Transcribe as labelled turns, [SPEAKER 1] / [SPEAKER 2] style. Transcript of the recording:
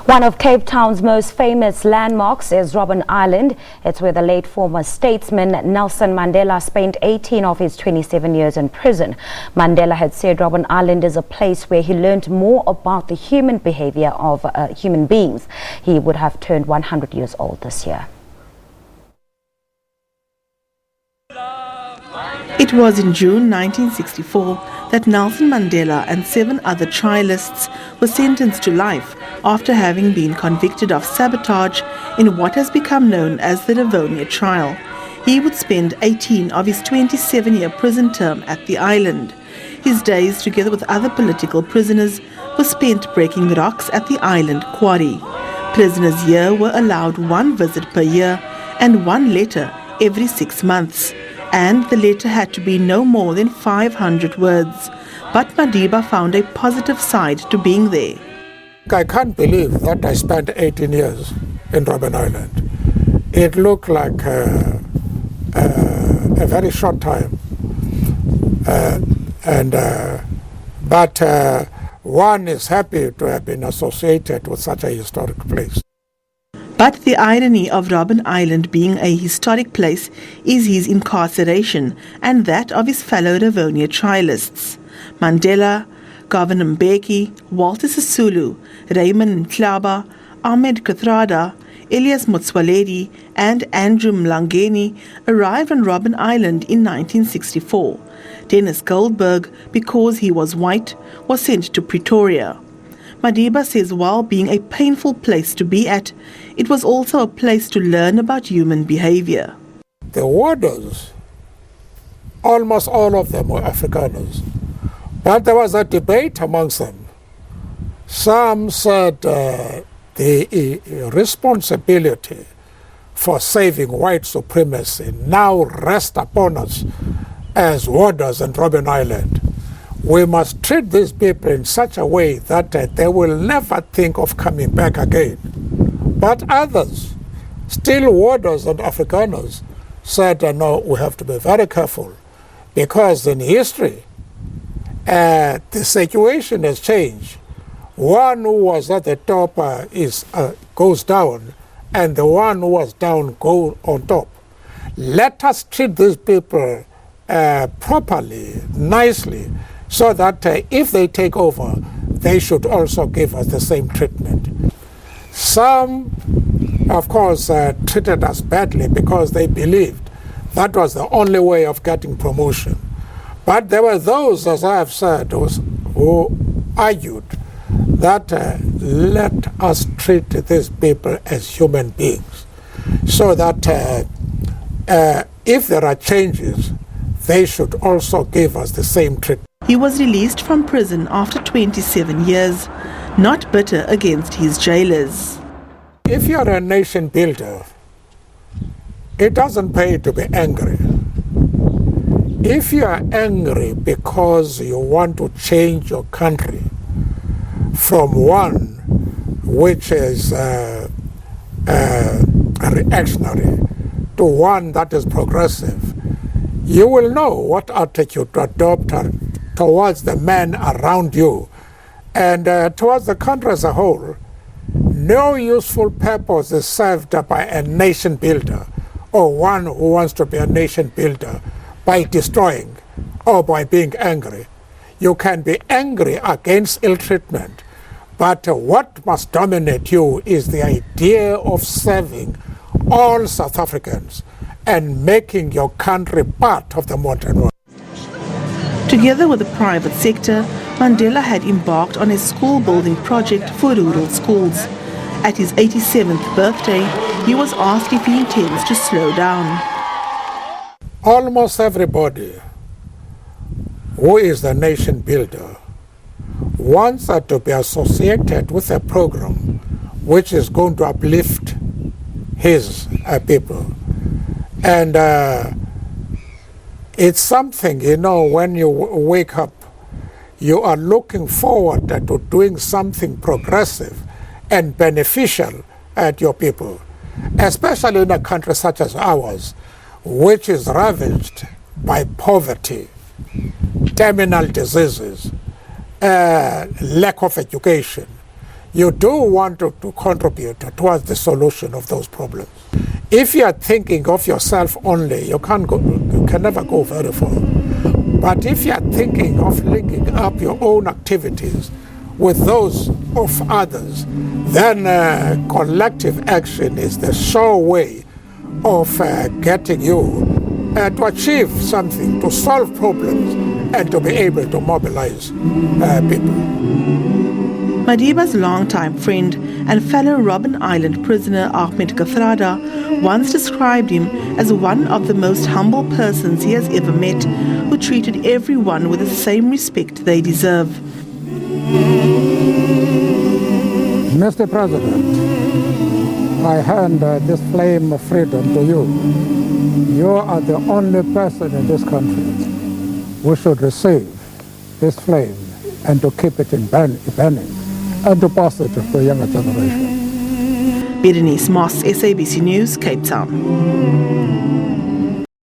[SPEAKER 1] One of Cape Town's most famous landmarks is Robben Island. It's where the late former statesman Nelson Mandela spent 18 of his 27 years in prison. Mandela had said Robben Island is a place where he learned more about the human behavior of human beings. He would have turned 100 years old this year.
[SPEAKER 2] It was in June 1964 that Nelson Mandela and 7 other trialists were sentenced to life after having been convicted of sabotage in what has become known as the Livonia trial. He would spend 18 of his 27-year prison term at the island. His days, together with other political prisoners, were spent breaking rocks at the island quarry. Prisoners here were allowed 1 visit per year and 1 letter every 6 months. And the letter had to be no more than 500 words. But Madiba found a positive side to being there.
[SPEAKER 3] I can't believe that I spent 18 years in Robben Island. It looked like a very short time. But one is happy to have been associated with such a historic place.
[SPEAKER 2] But the irony of Robben Island being a historic place is his incarceration and that of his fellow Livonia trialists. Mandela, Governor Mbeki, Walter Sisulu, Raymond Mhlaba, Ahmed Kathrada, Elias Motsoaledi and Andrew Mlangeni arrived on Robben Island in 1964. Dennis Goldberg, because he was white, was sent to Pretoria. Madiba says while being a painful place to be at, it was also a place to learn about human behavior.
[SPEAKER 3] The warders, almost all of them were Afrikaners, but there was a debate amongst them. Some said the responsibility for saving white supremacy now rests upon us as warders in Robben Island. We must treat these people in such a way that they will never think of coming back again. But others, still warders and Afrikaners, said, no, we have to be very careful because in history, the situation has changed. One who was at the top goes down, and the one who was down goes on top. Let us treat these people properly, nicely, so that if they take over, they should also give us the same treatment. Some, of course, treated us badly because they believed that was the only way of getting promotion. But there were those, as I have said, who argued that let us treat these people as human beings, so that if there are changes, they should also give us the same treatment.
[SPEAKER 2] He was released from prison after 27 years, not bitter against his jailers.
[SPEAKER 3] If you're a nation builder, it doesn't pay to be angry. If you are angry because you want to change your country from one which is reactionary to one that is progressive, you will know what attitude to adopt towards the men around you and towards the country as a whole. No useful purpose is served by a nation builder or one who wants to be a nation builder by destroying or by being angry. You can be angry against ill treatment, but what must dominate you is the idea of serving all South Africans and making your country part of the modern world.
[SPEAKER 2] Together with the private sector, Mandela had embarked on a school building project for rural schools. At his 87th birthday, he was asked if he intends to slow down.
[SPEAKER 3] Almost everybody who is the nation builder wants to be associated with a program which is going to uplift his people. And it's something, when you wake up, you are looking forward to doing something progressive and beneficial at your people, especially in a country such as ours, which is ravaged by poverty, terminal diseases, lack of education. you do want to contribute towards the solution of those problems. If you are thinking of yourself only, you can never go very far. But if you are thinking of linking up your own activities with those of others, then collective action is the sure way of getting you to achieve something, to solve problems, and to be able to mobilize people.
[SPEAKER 2] Madiba's longtime friend and fellow Robben Island prisoner Ahmed Kathrada once described him as one of the most humble persons he has ever met, who treated everyone with the same respect they deserve.
[SPEAKER 3] Mr. President, I hand this flame of freedom to you. You are the only person in this country who should receive this flame and to keep it burning and to pass it to the younger generation.
[SPEAKER 2] Berenice Moss, SABC News, Cape Town.